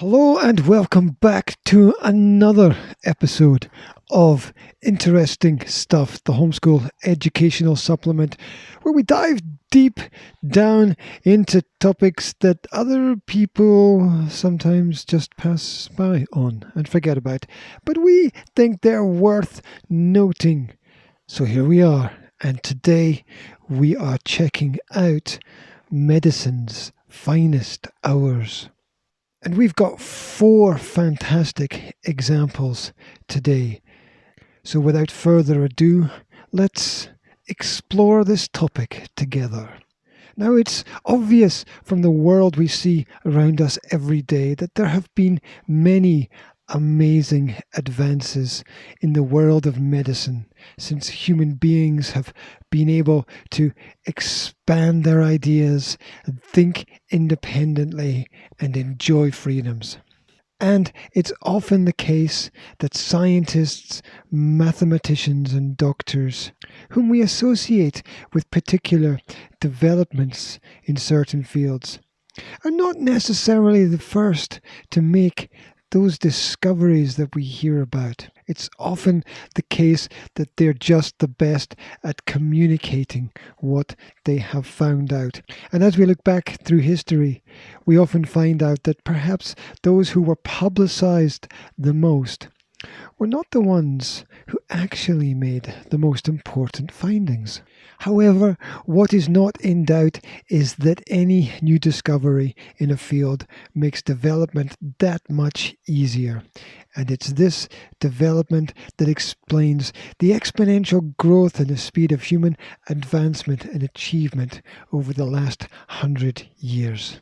Hello and welcome back to another episode of Interesting Stuff, the Homeschool Educational Supplement, where we dive deep down into topics that other people sometimes just pass by on and forget about, but we think they're worth noting. So here we are, and today we are checking out medicine's finest hours. And we've got 4 fantastic examples today. So without further ado, let's explore this topic together. Now, it's obvious from the world we see around us every day that there have been many amazing advances in the world of medicine since human beings have been able to expand their ideas, think independently, and enjoy freedoms. And it's often the case that scientists, mathematicians, and doctors, whom we associate with particular developments in certain fields, are not necessarily the first to make those discoveries that we hear about. It's often the case that they're just the best at communicating what they have found out. And as we look back through history, we often find out that perhaps those who were publicized the most were not the ones who actually made the most important findings. However, what is not in doubt is that any new discovery in a field makes development that much easier. And it's this development that explains the exponential growth and the speed of human advancement and achievement over the last 100 years.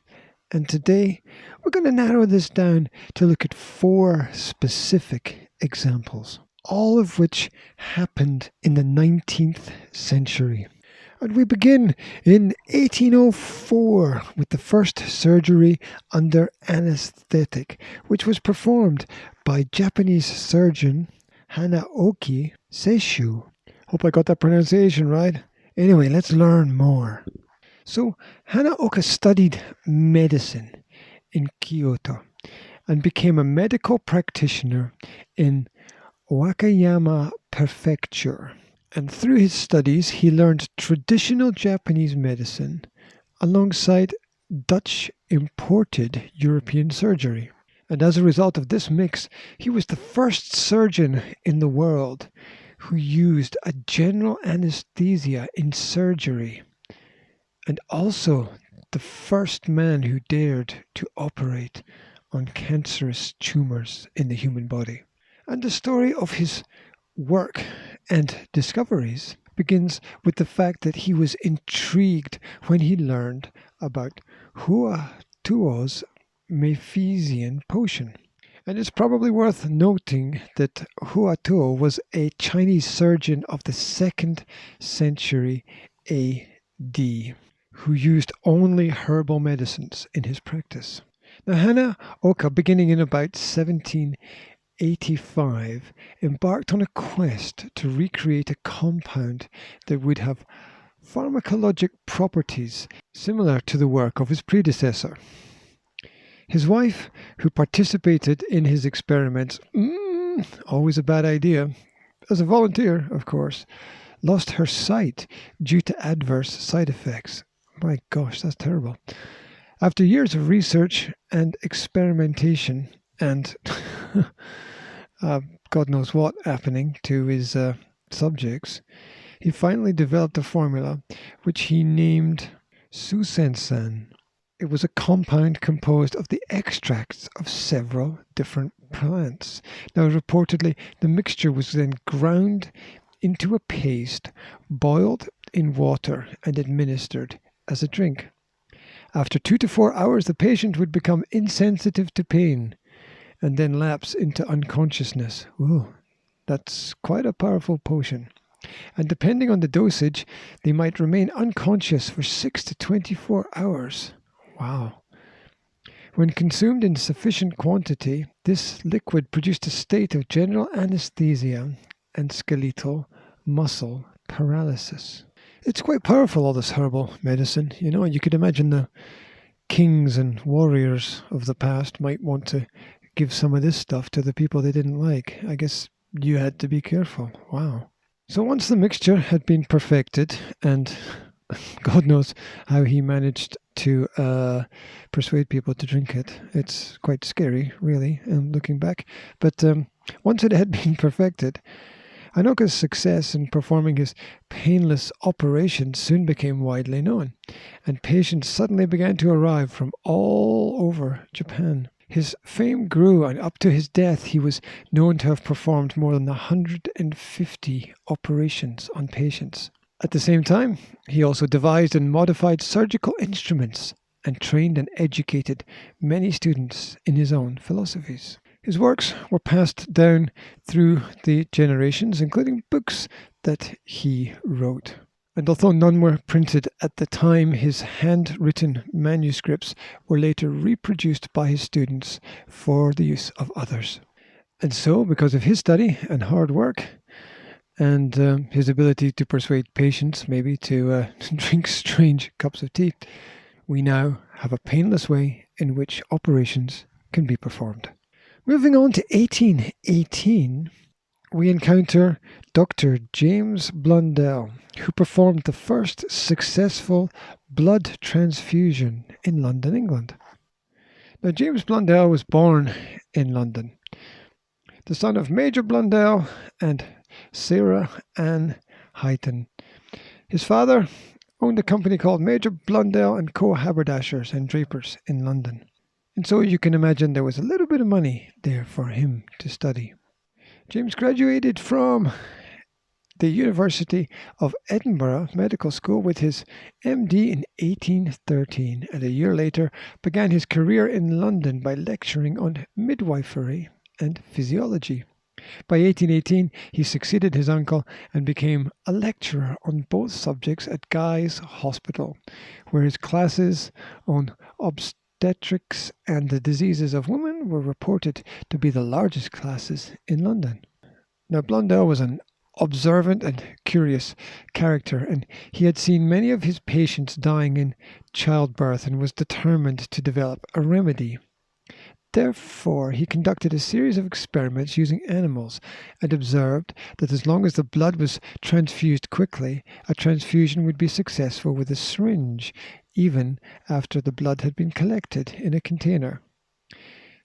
And today, we're going to narrow this down to look at 4 specific examples, all of which happened in the 19th century. And we begin in 1804 with the first surgery under anesthetic, which was performed by Japanese surgeon Hanaoki Seishu. Hope I got that pronunciation right. Anyway, let's learn more. So Hanaoka studied medicine in Kyoto and became a medical practitioner in Wakayama Prefecture. And through his studies, he learned traditional Japanese medicine alongside Dutch imported European surgery. And as a result of this mix, he was the first surgeon in the world who used a general anesthesia in surgery, and also the first man who dared to operate on cancerous tumors in the human body. And the story of his work and discoveries begins with the fact that he was intrigued when he learned about Hua Tuo's Mephesian potion. And it's probably worth noting that Hua Tuo was a Chinese surgeon of the 2nd century AD who used only herbal medicines in his practice. Now, Hanaoka, beginning in about 1785, embarked on a quest to recreate a compound that would have pharmacologic properties similar to the work of his predecessor. His wife, who participated in his experiments, always a bad idea, as a volunteer, of course, lost her sight due to adverse side effects. My gosh, that's terrible. After years of research and experimentation and God knows what happening to his subjects, he finally developed a formula which he named Susensan. It was a compound composed of the extracts of several different plants. Now, reportedly, the mixture was then ground into a paste, boiled in water, and administered as a drink. After 2 to 4 hours, the patient would become insensitive to pain and then lapse into unconsciousness. Ooh, that's quite a powerful potion. And depending on the dosage, they might remain unconscious for 6 to 24 hours. Wow. When consumed in sufficient quantity, this liquid produced a state of general anesthesia and skeletal muscle paralysis. It's quite powerful, all this herbal medicine. You know, you could imagine the kings and warriors of the past might want to give some of this stuff to the people they didn't like. I guess you had to be careful. Wow. So once the mixture had been perfected, and God knows how he managed to persuade people to drink it. It's quite scary, really, looking back. But once it had been perfected, Anoka's success in performing his painless operations soon became widely known, and patients suddenly began to arrive from all over Japan. His fame grew, and up to his death he was known to have performed more than 150 operations on patients. At the same time, he also devised and modified surgical instruments and trained and educated many students in his own philosophies. His works were passed down through the generations, including books that he wrote. And although none were printed at the time, his handwritten manuscripts were later reproduced by his students for the use of others. And so, because of his study and hard work, and his ability to persuade patients maybe to drink strange cups of tea, we now have a painless way in which operations can be performed. Moving on to 1818, we encounter Dr. James Blundell, who performed the first successful blood transfusion in London, England. Now, James Blundell was born in London, the son of Major Blundell and Sarah Ann Highton. His father owned a company called Major Blundell and Co. Haberdashers and Drapers in London. And so you can imagine there was a little bit of money there for him to study. James graduated from the University of Edinburgh Medical School with his MD in 1813, and a year later began his career in London by lecturing on midwifery and physiology. By 1818, he succeeded his uncle and became a lecturer on both subjects at Guy's Hospital, where his classes on obstetrics and the diseases of women were reported to be the largest classes in London. Now, Blundell was an observant and curious character, and he had seen many of his patients dying in childbirth and was determined to develop a remedy. Therefore, he conducted a series of experiments using animals and observed that as long as the blood was transfused quickly, a transfusion would be successful with a syringe, even after the blood had been collected in a container.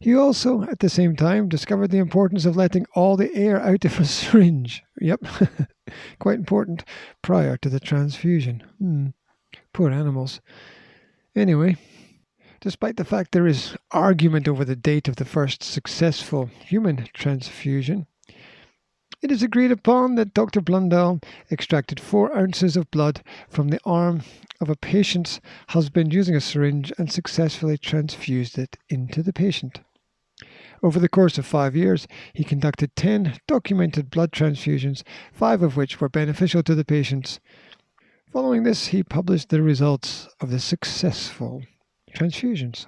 He also, at the same time, discovered the importance of letting all the air out of a syringe. Yep, quite important prior to the transfusion. Poor animals. Anyway, despite the fact there is argument over the date of the first successful human transfusion, it is agreed upon that Dr. Blundell extracted 4 ounces of blood from the arm of a patient's husband using a syringe and successfully transfused it into the patient. Over the course of 5 years, he conducted 10 documented blood transfusions, 5 of which were beneficial to the patients. Following this, he published the results of the successful transfusions.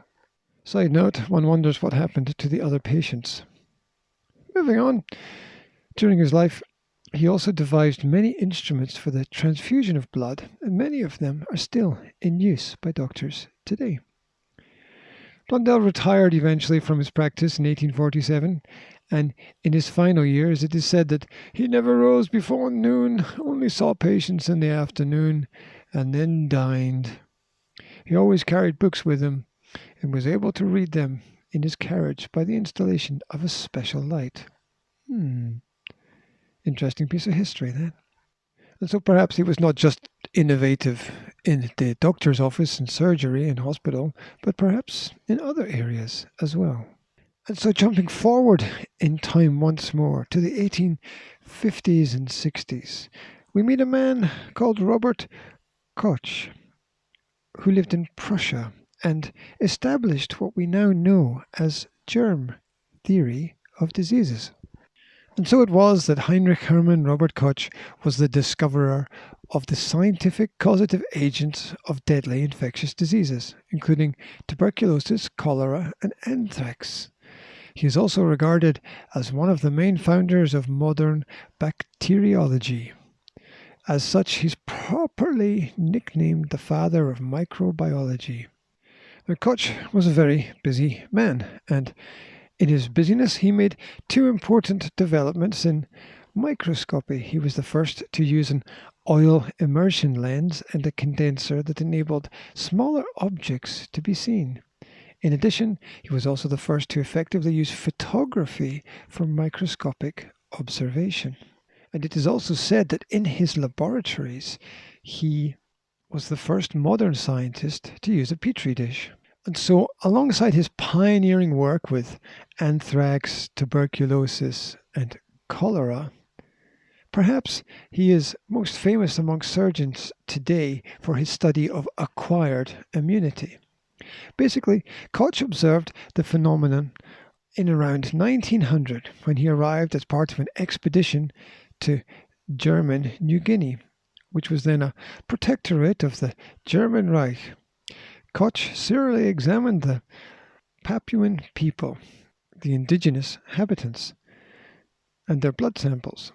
Side note, one wonders what happened to the other patients. Moving on, during his life, he also devised many instruments for the transfusion of blood, and many of them are still in use by doctors today. Blundell retired eventually from his practice in 1847, and in his final years it is said that he never rose before noon, only saw patients in the afternoon, and then dined. He always carried books with him and was able to read them in his carriage by the installation of a special light. Interesting piece of history, then. And so perhaps he was not just innovative in the doctor's office and surgery and hospital, but perhaps in other areas as well. And so jumping forward in time once more to the 1850s and 60s, we meet a man called Robert Koch, who lived in Prussia and established what we now know as germ theory of diseases. And so it was that Heinrich Hermann Robert Koch was the discoverer of the scientific causative agents of deadly infectious diseases, including tuberculosis, cholera, and anthrax. He is also regarded as one of the main founders of modern bacteriology. As such, he's properly nicknamed the father of microbiology. Now, Koch was a very busy man, and in his busyness, he made two important developments in microscopy. He was the first to use an oil immersion lens and a condenser that enabled smaller objects to be seen. In addition, he was also the first to effectively use photography for microscopic observation. And it is also said that in his laboratories, he was the first modern scientist to use a petri dish. And so, alongside his pioneering work with anthrax, tuberculosis, and cholera, perhaps he is most famous among surgeons today for his study of acquired immunity. Basically, Koch observed the phenomenon in around 1900 when he arrived as part of an expedition to German New Guinea, which was then a protectorate of the German Reich. Koch serially examined the Papuan people, the indigenous inhabitants, and their blood samples,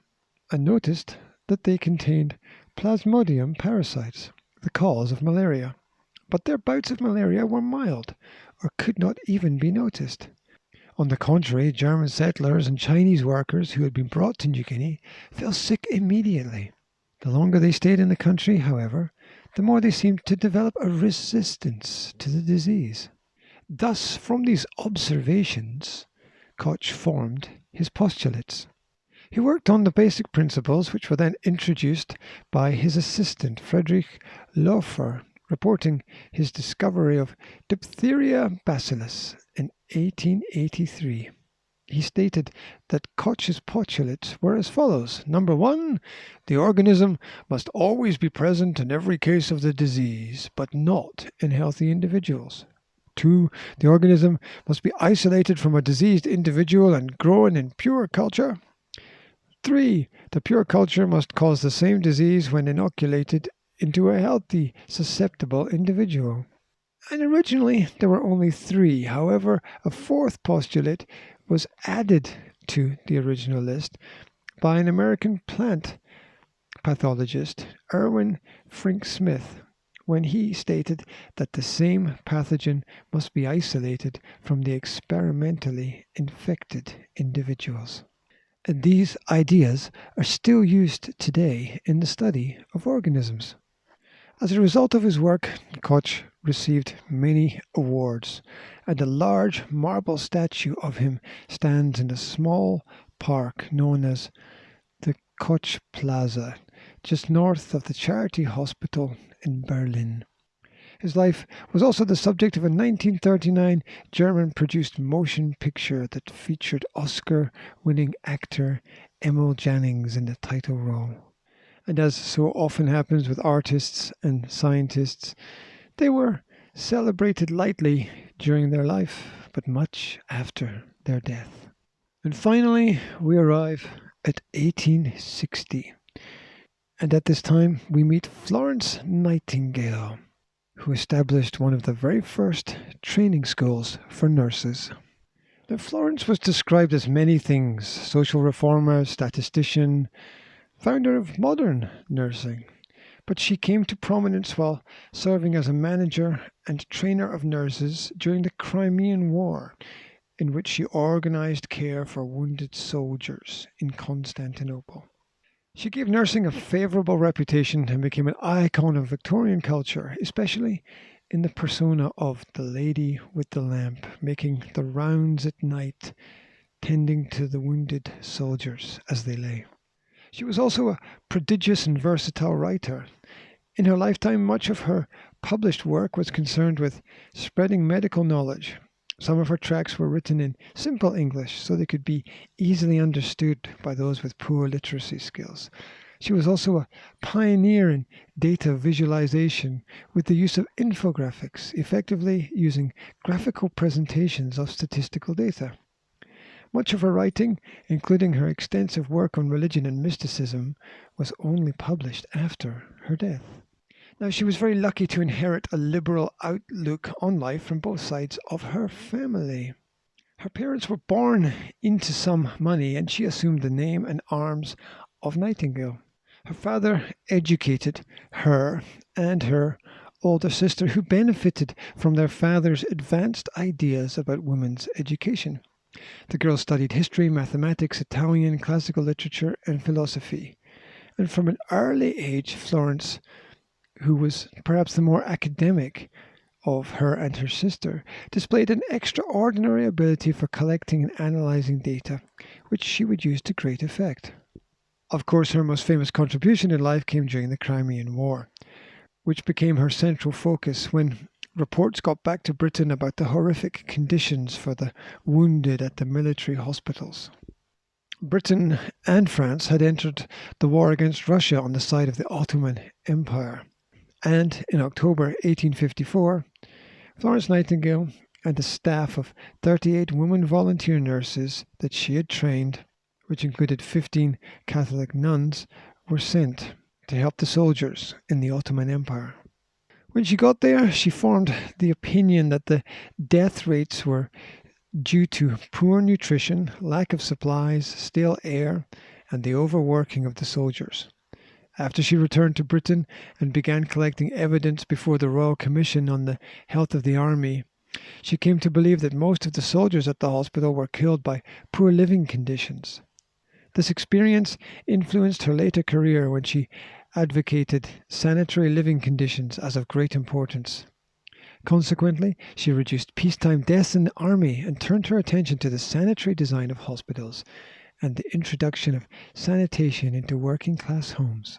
and noticed that they contained Plasmodium parasites, the cause of malaria. But their bouts of malaria were mild, or could not even be noticed. On the contrary, German settlers and Chinese workers who had been brought to New Guinea fell sick immediately. The longer they stayed in the country, however, the more they seemed to develop a resistance to the disease. Thus, from these observations, Koch formed his postulates. He worked on the basic principles, which were then introduced by his assistant, Friedrich Loeffler, reporting his discovery of diphtheria bacillus in 1883. He stated that Koch's postulates were as follows. Number one, the organism must always be present in every case of the disease, but not in healthy individuals. 2, the organism must be isolated from a diseased individual and grown in pure culture. 3, the pure culture must cause the same disease when inoculated into a healthy, susceptible individual. And originally there were only 3. However, a fourth postulate was added to the original list by an American plant pathologist, Irwin Frink Smith, when he stated that the same pathogen must be isolated from the experimentally infected individuals. And these ideas are still used today in the study of organisms. As a result of his work, Koch received many awards, and a large marble statue of him stands in a small park known as the Koch Plaza, just north of the Charity Hospital in Berlin. His life was also the subject of a 1939 German-produced motion picture that featured Oscar-winning actor Emil Jannings in the title role. And as so often happens with artists and scientists, they were celebrated lightly during their life, but much after their death. And finally, we arrive at 1860. And at this time, we meet Florence Nightingale, who established one of the very first training schools for nurses. Now, Florence was described as many things: social reformer, statistician, founder of modern nursing. But she came to prominence while serving as a manager and trainer of nurses during the Crimean War, in which she organized care for wounded soldiers in Constantinople. She gave nursing a favorable reputation and became an icon of Victorian culture, especially in the persona of the lady with the lamp, making the rounds at night, tending to the wounded soldiers as they lay. She was also a prodigious and versatile writer. In her lifetime, much of her published work was concerned with spreading medical knowledge. Some of her tracts were written in simple English so they could be easily understood by those with poor literacy skills. She was also a pioneer in data visualization with the use of infographics, effectively using graphical presentations of statistical data. Much of her writing, including her extensive work on religion and mysticism, was only published after her death. Now, she was very lucky to inherit a liberal outlook on life from both sides of her family. Her parents were born into some money, and she assumed the name and arms of Nightingale. Her father educated her and her older sister who benefited from their father's advanced ideas about women's education. The girls studied history, mathematics, Italian, classical literature, and philosophy. And from an early age, Florence, who was perhaps the more academic of her and her sister, displayed an extraordinary ability for collecting and analyzing data, which she would use to great effect. Of course, her most famous contribution in life came during the Crimean War, which became her central focus when reports got back to Britain about the horrific conditions for the wounded at the military hospitals. Britain and France had entered the war against Russia on the side of the Ottoman Empire. And in October 1854, Florence Nightingale and a staff of 38 women volunteer nurses that she had trained, which included 15 Catholic nuns, were sent to help the soldiers in the Ottoman Empire. When she got there, she formed the opinion that the death rates were due to poor nutrition, lack of supplies, stale air, and the overworking of the soldiers. After she returned to Britain and began collecting evidence before the Royal Commission on the Health of the Army, she came to believe that most of the soldiers at the hospital were killed by poor living conditions. This experience influenced her later career when she advocated sanitary living conditions as of great importance. Consequently, she reduced peacetime deaths in the army and turned her attention to the sanitary design of hospitals and the introduction of sanitation into working-class homes.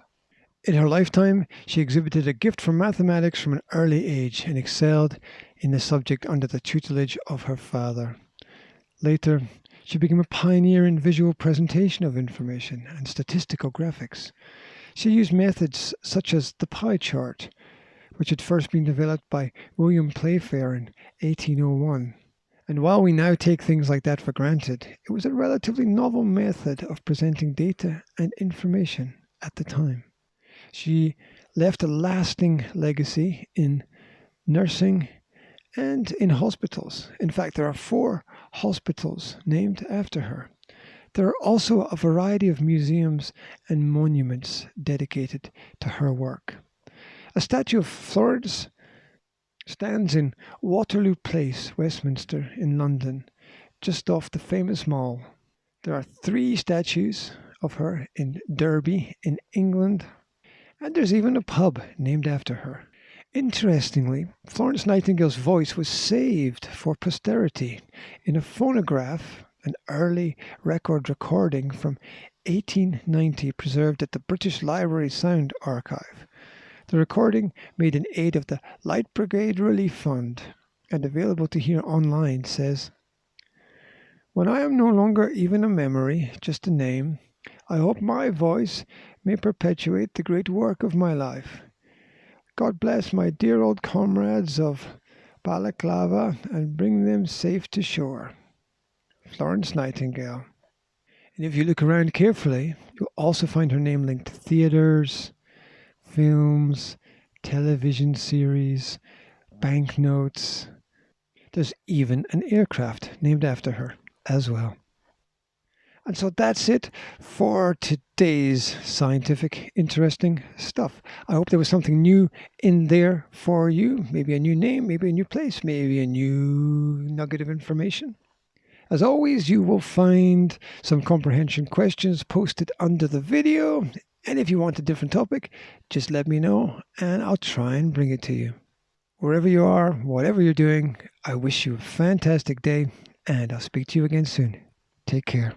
In her lifetime, she exhibited a gift for mathematics from an early age and excelled in the subject under the tutelage of her father. Later, she became a pioneer in visual presentation of information and statistical graphics. She used methods such as the pie chart, which had first been developed by William Playfair in 1801. And while we now take things like that for granted, it was a relatively novel method of presenting data and information at the time. She left a lasting legacy in nursing and in hospitals. In fact, there are 4 hospitals named after her. There are also a variety of museums and monuments dedicated to her work. A statue of Florence stands in Waterloo Place, Westminster, in London, just off the famous Mall. There are 3 statues of her in Derby, in England, and there's even a pub named after her. Interestingly, Florence Nightingale's voice was saved for posterity in a phonograph, an early record recording from 1890 preserved at the British Library Sound Archive. The recording, made in aid of the Light Brigade Relief Fund and available to hear online, says, "When I am no longer even a memory, just a name, I hope my voice may perpetuate the great work of my life. God bless my dear old comrades of Balaclava and bring them safe to shore. Florence Nightingale." And if you look around carefully, you'll also find her name linked to theatres, films, television series, banknotes. There's even an aircraft named after her as well. And so that's it for today's scientific interesting stuff. I hope there was something new in there for you. Maybe a new name, maybe a new place, maybe a new nugget of information. As always, you will find some comprehension questions posted under the video. And if you want a different topic, just let me know and I'll try and bring it to you. Wherever you are, whatever you're doing, I wish you a fantastic day and I'll speak to you again soon. Take care.